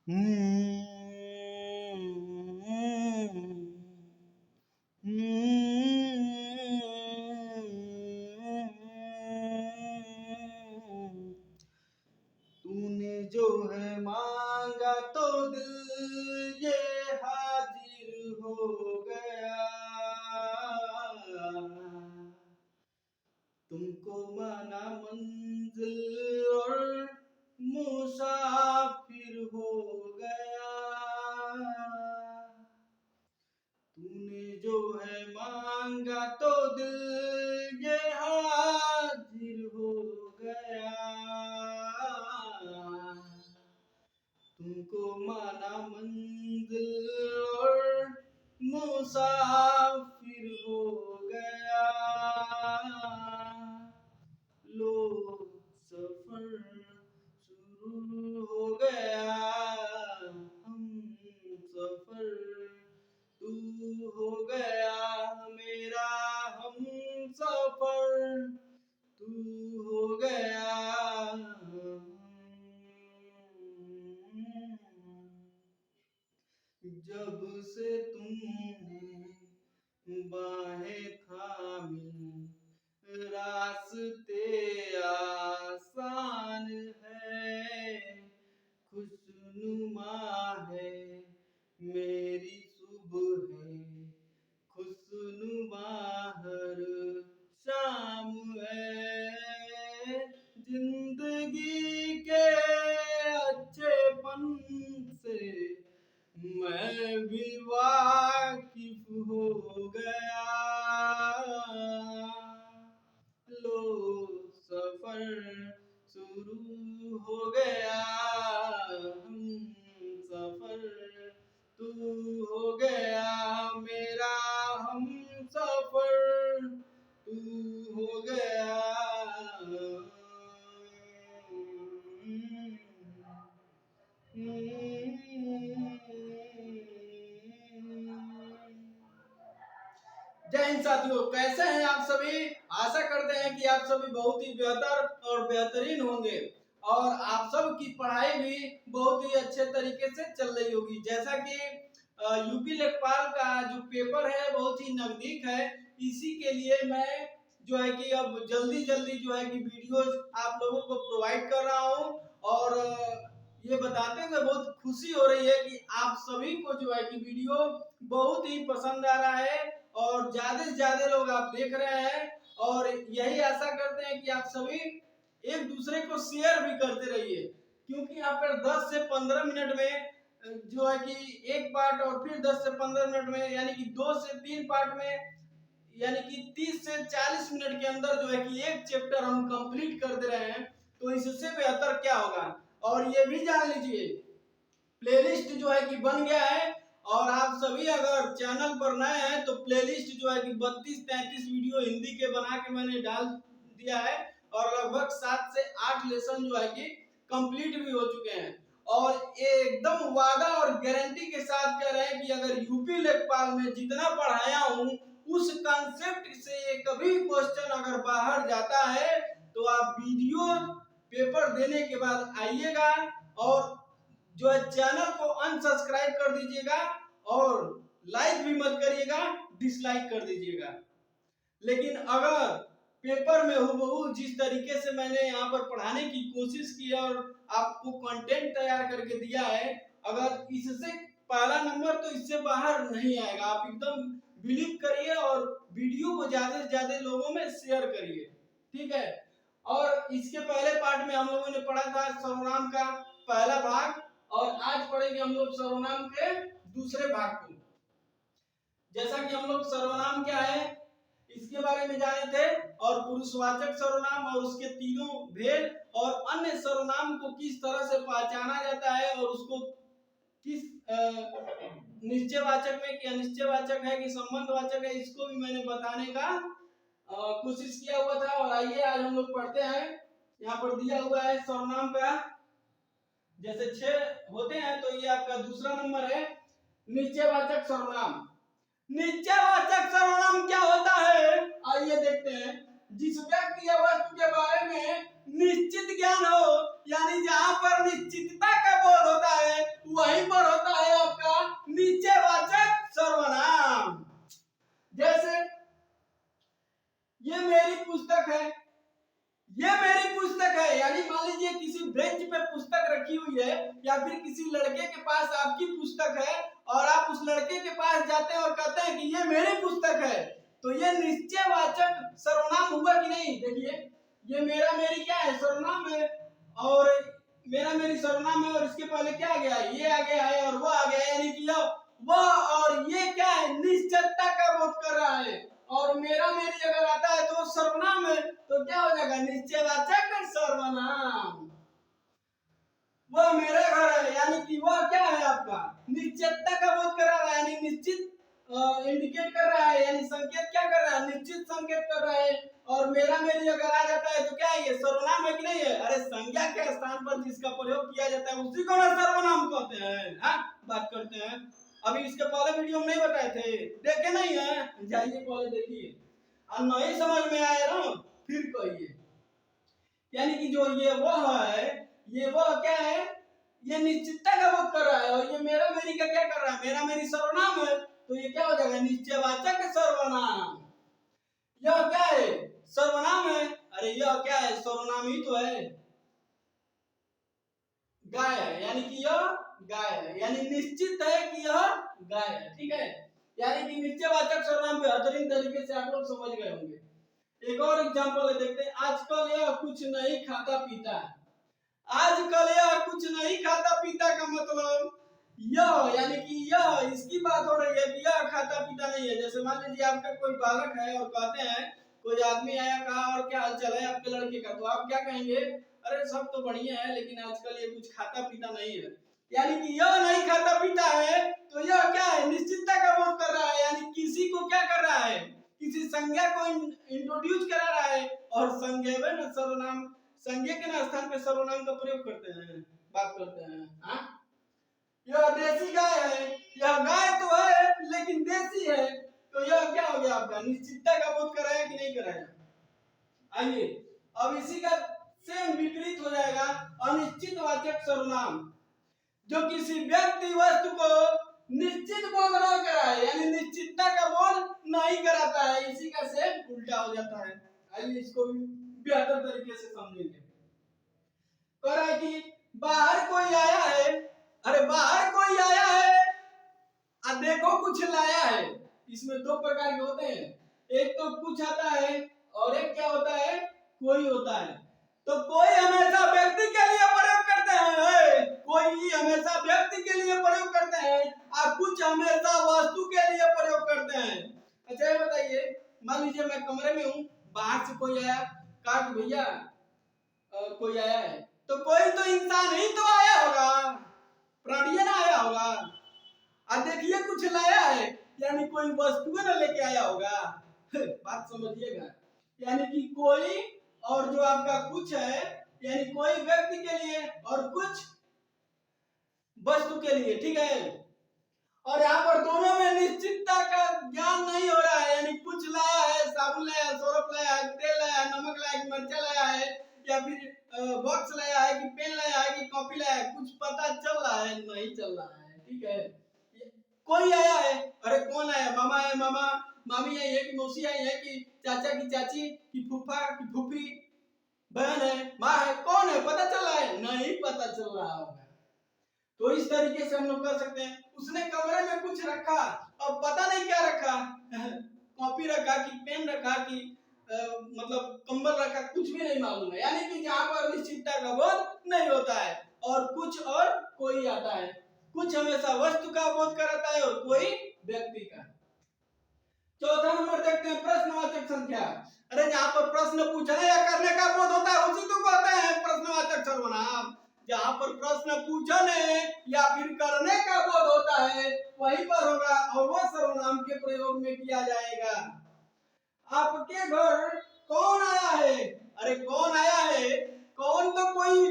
तूने जो है मांगा तो दिल ये हाजिर हो गया। तुमको माना मंजिल और मुसाफिर हो गया। तूने जो है मांगा तो दिल ये हाजिर हो गया। तुमको माना मंजिल और मुसाफिर हो गया। लो सफर शुरू हो गया। हम सफर तू हो गया मेरा हम सफर तू हो गया। जब से तुमने बाहें थामी रास्ते आसान है। खुशनुमा है मेरी सुबह है। खुशनुमा हर शाम है। जिंदगी के अच्छेपन से मैं भी वाकिफ हो गया। लो सफर शुरू हो गया। हम सफर तू हो गया मेरा हम सफर तू हो गया। जय हिंद साथियों, कैसे हैं आप सभी। आशा करते हैं कि आप सभी बहुत ही बेहतर और बेहतरीन होंगे और आप सब की पढ़ाई भी बहुत ही अच्छे तरीके से चल रही होगी। जैसा कि यूपी लेखपाल का जो पेपर है बहुत ही नजदीक है, इसी के लिए मैं जो है कि अब जल्दी जल्दी जो है कि वीडियोस आप लोगों को प्रोवाइड कर रहा हूं और ये बताते हुए बहुत खुशी हो रही है कि आप सभी को जो है कि वीडियो बहुत ही पसंद आ रहा है और ज्यादा से ज्यादा लोग आप देख रहे हैं और यही आशा करते हैं कि आप सभी एक दूसरे को शेयर भी करते रहिए, क्योंकि यहाँ पर 10 से 15 मिनट में जो है कि एक पार्ट और फिर 10 से 15 मिनट में यानी कि 2 से 3 पार्ट में यानी कि 30 से 40 मिनट के अंदर जो है कि एक चैप्टर हम कंप्लीट कर दे रहे हैं, तो इससे बेहतर क्या होगा। और ये भी जान लीजिए प्लेलिस्ट जो है कि बन गया है और आप सभी अगर चैनल पर नए हैं तो प्लेलिस्ट जो है कि 32-33 वीडियो हिंदी के बना के मैंने डाल दिया है और लगभग 7 से 8 लेसन जो है कि कंप्लीट भी हो चुके हैं। और ये एकदम वादा और गारंटी के साथ कह रहे हैं कि अगर यूपी लेखपाल में जितना पढ़ाया हूं उस कंसेप्ट से कभी क्वेश्चन अगर बाहर जाता है तो आप वीडियो पेपर देने के बाद आइएगा और जो है चैनल को अनसब्सक्राइब कर दीजिएगा और लाइक भी मत करिएगा, डिसलाइक कर दीजिएगा। लेकिन अगर पेपर में हूबहू जिस तरीके से मैंने यहाँ पर पढ़ाने की कोशिश की और आपको कंटेंट तैयार करके दिया है, अगर इससे पहला नंबर तो इससे बाहर नहीं आएगा। आप एकदम बिलीव करिए और वीडियो को ज्यादा से ज्यादा लोगों में शेयर करिए, ठीक है। और इसके पहले पार्ट में हम लोगों ने पढ़ा था सर्वनाम का पहला भाग और आज पढ़ेंगे हम लोग सर्वनाम के दूसरे भाग को। जैसा कि हम लोग सर्वनाम क्या है इसके बारे में जाने थे और पुरुषवाचक सर्वनाम और उसके तीनों भेद और अन्य सर्वनाम को किस तरह से पहचाना जाता है और उसको किस निश्चयवाचक में कि अनिश्चयवाचक है कि संबंधवाचक है, इसको भी मैंने बताने का कोशिश किया हुआ था। और आइए आज हम लोग पढ़ते हैं। यहाँ पर दिया हुआ है सर्वनाम का जैसे 6 होते हैं तो ये आपका दूसरा नंबर है निश्चयवाचक सर्वनाम। निश्चयवाचक सर्वनाम क्या होता है आइए देखते हैं। जिस व्यक्ति या वस्तु के बारे में निश्चित ज्ञान हो, यानी जहां पर निश्चितता का बोध होता है है, या फिर किसी लड़के के पास आपकी पुस्तक है और आप उस लड़के के पास जाते हैं और कहते हैं कि ये मेरी पुस्तक है, तो ये निश्चयवाचक सर्वनाम हुआ कि नहीं? देखिए, ये मेरा मेरी क्या है? सर्वनाम है, और मेरा मेरी सर्वनाम है, और इसके पहले क्या आ गया? ये आ गया है और वो आ गया है, यानी कि वह और ये क्या है? निश्चयता का बोध कर रहा है। और मेरा मेरी अगर आता है तो सर्वनाम है, तो क्या हो जाएगा? निश्चयवाचक सर्वनाम। वह मेरा घर है, यानी कि वह क्या है? आपका निश्चितता का बोध कर रहा है, यानी निश्चित इंडिकेट कर रहा है, यानी संकेत क्या कर रहा है? निश्चित संकेत कर रहा है। और मेरा मेरी अगर आ जाता है तो क्या है? ये सर्वनाम है कि नहीं है? अरे संज्ञा के स्थान पर जिसका प्रयोग किया जाता है उसी को ना सर्वनाम कहते हैं। हाँ, बात करते हैं। अभी इसके पहले वीडियो में नहीं बताए थे, देखे नहीं है? जाइए पहले देखिए, और नहीं समझ में आया ना फिर कहिए। यानी कि जो ये वह है, ये वह क्या है? ये निश्चितता का बोध कर रहा है, और ये मेरा मेरी का क्या कर रहा है? मेरा मेरी सर्वनाम है, तो ये क्या हो जाएगा? निश्चयवाचक सर्वनाम। यह क्या है? सर्वनाम है। अरे यह क्या है? सर्वनाम ही तो है, गाय है, यानी कि यह गाय है, यानी निश्चित है कि यह गाय है। ठीक है, यानी कि निश्चयवाचक सर्वनाम बेहतरीन तरीके से आप लोग समझ गए होंगे। एक और एग्जांपल देखते हैं। आजकल यह कुछ नहीं खाता पीता है। आजकल यह कुछ नहीं खाता पीता का मतलब यह, यानी कि यह, इसकी बात हो रही है कि यह खाता पीता नहीं है। जैसे मान लीजिए आपका कोई बालक है और कहते हैं, कोई आदमी आया, कहा और क्या हाल चाल है आपके लड़के का, तो आप क्या कहेंगे? अरे सब तो बढ़िया है, लेकिन आजकल ये कुछ खाता पीता नहीं है। यानी कि यह नहीं खाता पीता है, तो यह क्या है? निश्चितता का बोध कर रहा है, यानी किसी को क्या कर रहा है? किसी संज्ञा को इंट्रोड्यूस करा रहा है, और संज्ञा में सर्वनाम, संज्ञा के स्थान पे सर्वनाम का प्रयोग करते हैं, बात करते हैं। हाँ, यह देसी गाय है, यह गाय तो है लेकिन देसी है, तो यह क्या हो गया? आपका निश्चितता का बोध कराया कि नहीं कराया? आइए, अब इसी का सेम विपरीत हो जाएगा अनिश्चितवाचक सर्वनाम, जो किसी व्यक्ति वस्तु को निश्चित बोध न कराए, यानी निश्चितता का बोध नहीं कराता है, इसी का सेम उल्टा हो जाता है। आइए इसको बेहतर तरीके से समझेंगे। कह रहा है कि बाहर कोई आया है, अरे बाहर कोई आया है, अब देखो कुछ लाया है। इसमें दो प्रकार के होते हैं, एक तो कुछ आता है और एक क्या होता है? कोई होता है। तो कोई हमेशा व्यक्ति के लिए प्रयोग करते हैं, कोई हमेशा व्यक्ति के लिए प्रयोग करते हैं, और कुछ हमेशा वस्तु के लिए प्रयोग करते हैं। अच्छा ये बताइए, मान लीजिए मैं कमरे में हूँ, बाहर से कोई आया, कहा कि भैया कोई आया है, तो कोई तो इंसान ही तो आया होगा, प्राणी ना आया होगा। और देखिए कुछ लाया है, यानी कोई वस्तु ना लेके आया होगा। बात समझिएगा, यानी कि कोई और जो आपका कुछ है, यानी कोई व्यक्ति के लिए और कुछ वस्तु के लिए। ठीक है, और यहाँ पर दोनों में निश्चितता का ज्ञान नहीं हो रहा है, यानी कुछ लाया है, साबुन लाया है, सरफ लाया है, तेल लाया है, नमक लाया है, मिर्चा लाया है, या फिर बॉक्स लाया है, कि पेन लाया है, कि कॉपी लाया है, कुछ पता चल रहा है? नहीं चल रहा है। ठीक है, कोई आया है, अरे कौन आया? मामा है, मामा मामी आई है, कि मौसी आई है, कि चाचा की चाची, कि फूफा की फूफी, बहन है, माँ है, कौन है? पता चल रहा है? नहीं पता चल रहा होगा। तो इस तरीके से हम लोग कर सकते हैं। उसने कमरे में कुछ रखा, अब पता नहीं क्या रखा, कॉपी रखा कि पेन रखा कि मतलब कंबल रखा, कुछ भी नहीं मालूम है। यानी कि जहाँ पर निश्चितता का बोध नहीं होता है, और कुछ और कोई आता है। कुछ हमेशा वस्तु का बोध कराता है और कोई व्यक्ति का। चौथा नंबर देखते हैं, प्रश्नवाचक संख्या। अरे जहाँ पर प्रश्न पूछने या करने का बोध होता है उसी को कहते हैं प्रश्नवाचक सर्वनाम। जहाँ पर प्रश्न पूछने या फिर करने का बोध होता है वहीं पर होगा, और वह सर्वनाम के प्रयोग में किया जाएगा। आपके घर कौन आया है? अरे कौन आया है? कौन तो कोई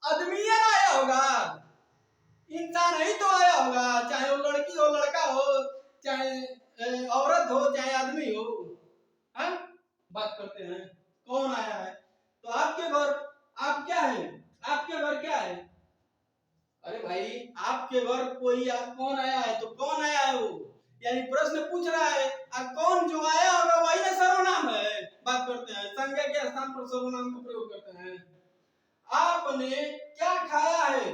आदमी आया होगा, इंसान ही तो आया होगा, चाहे वो लड़की हो, लड़का हो, चाहे औरत हो, चाहे आदमी हो। हाँ, बात करते हैं कौन आया है। तो आपके घर, आप क्या है? आपके घर क्या है? अरे भाई आपके घर कोई कौन आया है, तो कौन आया है वो, यानी प्रश्न पूछ रहा है, और कौन जो आया होगा वही ना सर्वनाम है। बात करते हैं संज्ञा के स्थान पर सर्वनाम का प्रयोग करते हैं। आपने क्या खाया है?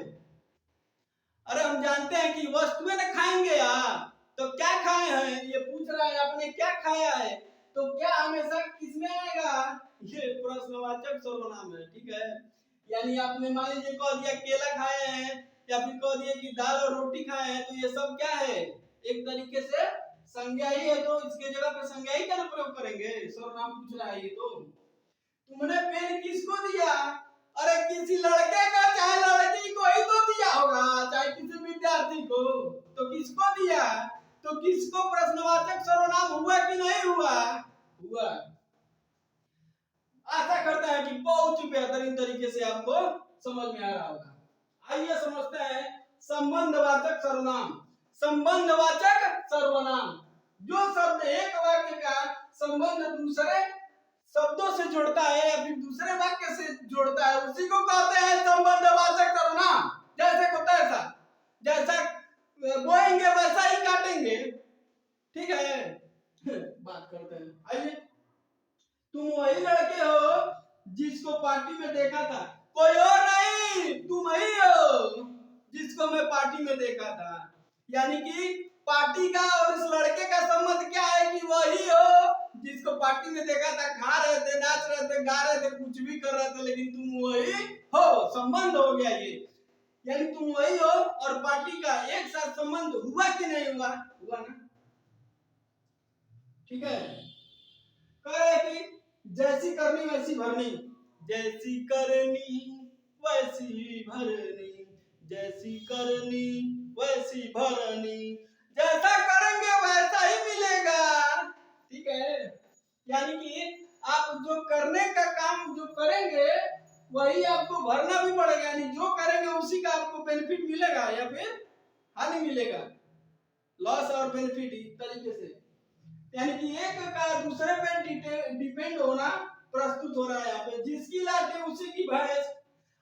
जानते हैं कि वस्तुएं न खाएंगे आप, तो क्या खाए हैं ये पूछ रहा है, आपने क्या खाया है, तो क्या हमेशा किसमें आएगा, ये प्रश्नवाचक सर्वनाम है। ठीक है, यानी आपने मान लीजिए कह दिया केला खाए हैं या फिर कह दिए कि दाल और रोटी खाए हैं, तो ये सब क्या है, एक तरीके से संज्ञा ही है, तो इसके जगह पे संज्ञा ही का ना प्रयोग करेंगे, सर्वनाम पूछ रहा है ये। तो तुमने पेन किसको दिया, अरे किसी लड़के का चाहे लड़की को ही तो दिया होगा, चाहे किसी विद्यार्थी को, तो किसको दिया, तो किसको प्रश्नवाचक सर्वनाम हुआ कि नहीं हुआ, हुआ। आशा करता है कि बहुत ही बेहतरीन तरीके से आपको समझ में आ रहा होगा। आइए समझते हैं संबंधवाचक सर्वनाम। संबंधवाचक सर्वनाम, जो शब्द एक वाक्य का संबंध दूसरे शब्दों से जोड़ता है या फिर दूसरे वाक्य से जोड़ता है, उसी को कहते हैं संबंधवाचक सर्वनाम। जैसे को तैसा, जैसा बोएंगे वैसा ही काटेंगे। ठीक है, बात करते हैं। आइए, तुम वही लड़के हो जिसको पार्टी में देखा था, कोई और नहीं, तुम ही हो जिसको मैं पार्टी में देखा था। यानी कि पार्टी का और इस लड़के का संबंध क्या है कि वही हो जिसको पार्टी में देखा था, खा रहे थे, नाच रहे थे, गा रहे थे, कुछ भी कर रहे थे, लेकिन तुम वही हो, संबंध हो गया ये। यानी तुम वही हो और पार्टी का एक साथ संबंध हुआ कि नहीं हुआ, हुआ ना। ठीक है, कहे कि जैसी करनी वैसी भरनी, जैसी करनी वैसी भरनी, जैसी करनी वैसी भरनी, जैसा करेंगे वैसा ही मिलेगा। ठीक है, यानी कि आप जो करने का काम जो करेंगे वही आपको भरना भी पड़ेगा, यानी जो करेंगे उसी का आपको बेनिफिट मिलेगा या फिर हानि मिलेगा, लॉस और बेनिफिट इस तरीके से। यानी कि एक का दूसरे पे डिपेंड होना प्रस्तुत हो रहा है यहाँ पे। जिसकी लाठी उसी की भैंस,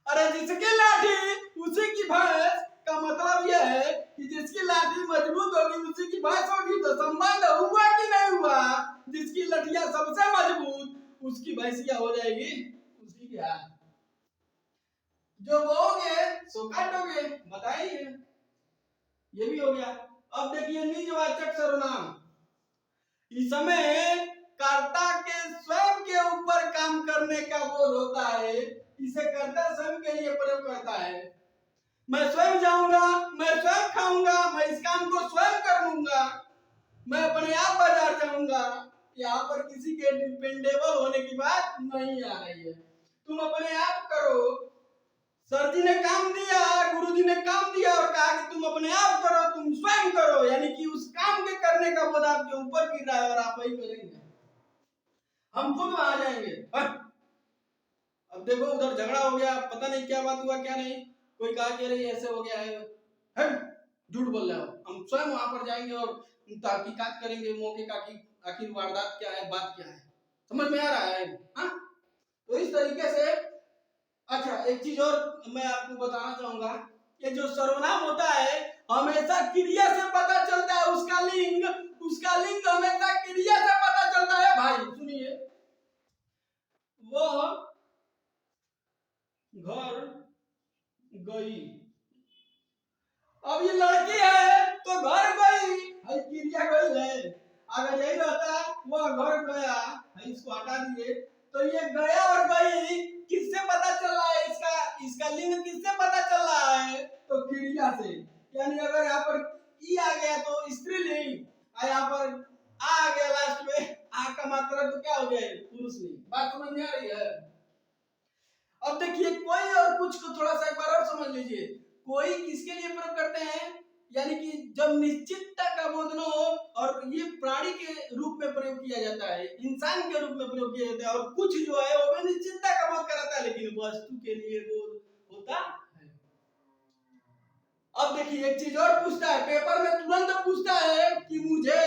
अरे जिसकी लाठी उसी की भैंस का मतलब यह है कि जिसकी लाठी मजबूत होगी उसी की भैंस होगी, तो संबंध हुआ कि नहीं हुआ, जिसकी लठिया सबसे मजबूत उसकी भैंसिया हो जाएगी उसी की हाथ। जो बोओगे सो काटोगे, बताइए, ये भी हो गया। अब देखिए निजवाचक सर्वनाम, इसमें कर्ता के स्वयं के ऊपर काम करने का बोध होता है, इसे कर्ता स्वयं के लिए प्रयोग करता है। मैं स्वयं जाऊंगा, मैं स्वयं खाऊंगा, मैं इस काम को स्वयं कर लूंगा, मैं अपने आप बाजार जाऊंगा। यहाँ पर किसी के डिपेंडेबल होने की बात नहीं आ रही है, तुम अपने आप करो। सर जी ने काम दिया, गुरुजी ने काम दिया और कहा कि तुम अपने आप करो, तुम स्वयं करो, यानी कि उस काम के करने का बोझ आपके ऊपर गिर रहा है और आप वही करेंगे, हम खुद वहां जाएंगे। अब देखो उधर झगड़ा हो गया, पता नहीं क्या बात हुआ क्या नहीं, कोई कहा कि अरे ऐसे हो गया है, झूठ बोल रहे हो, हम स्वयं वहां पर जाएंगे और तहकीकात करेंगे मौके का कि आखिर वारदात क्या है, बात क्या है, समझ में आ रहा है। हाँ, तो इस तरीके से। अच्छा, एक चीज और मैं आपको बताना चाहूंगा, ये जो सर्वनाम होता है हमेशा क्रिया से पता चलता है, उसका लिंग हमेशा क्रिया से पता चलता है। भाई सुनिए, वो घर गई, अब ये लड़की है तो घर गई, क्रिया गई है। अगर यही रहता वो घर गया, इसको हटा दिए, तो ये गया और गई किससे पता चल रहा है, इसका लिंग किससे पता चल रहा है, तो क्रिया से। यानी अगर यहाँ पर ई आ गया तो स्त्रीलिंग, और यहाँ पर आ गया लास्ट में, आ का मात्रा तो क्या हो गया, पुरुषलिंग। बात समझ में आ रही है। अब देखिए कोई और कुछ को थोड़ा सा एक बार और समझ लीजिए, कोई किसके लिए प्रयोग करते हैं, यानी कि जब निश्चितता का बोध न हो, और ये प्राणी के रूप में प्रयोग किया जाता है, इंसान के रूप में प्रयोग किया जाता है, और कुछ जो है वो निश्चितता का बोध कराता है लेकिन वस्तु के लिए बोध होता है। अब देखिए एक चीज और पूछता है, पेपर में तुरंत पूछता है कि मुझे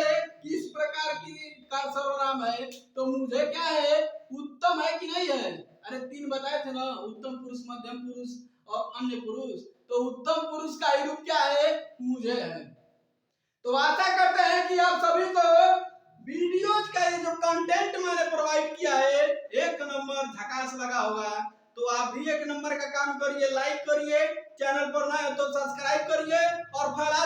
किस प्रकार की का सर्वनाम है, तो मुझे क्या है, उत्तम है कि नहीं है। अरे तीन बताए थे ना, उत्तम पुरुष, मध्यम पुरुष और अन्य पुरुष, तो उत्तम पुरुष का ही रूप क्या है, मुझे है। तो आशा करते हैं कि आप सभी को वीडियोज का ये जो कंटेंट मैंने प्रोवाइड किया है एक नंबर झकास लगा होगा। तो आप भी एक नंबर का काम करिए, लाइक करिए, चैनल पर नए हो तो सब्सक्राइब करिए और फैला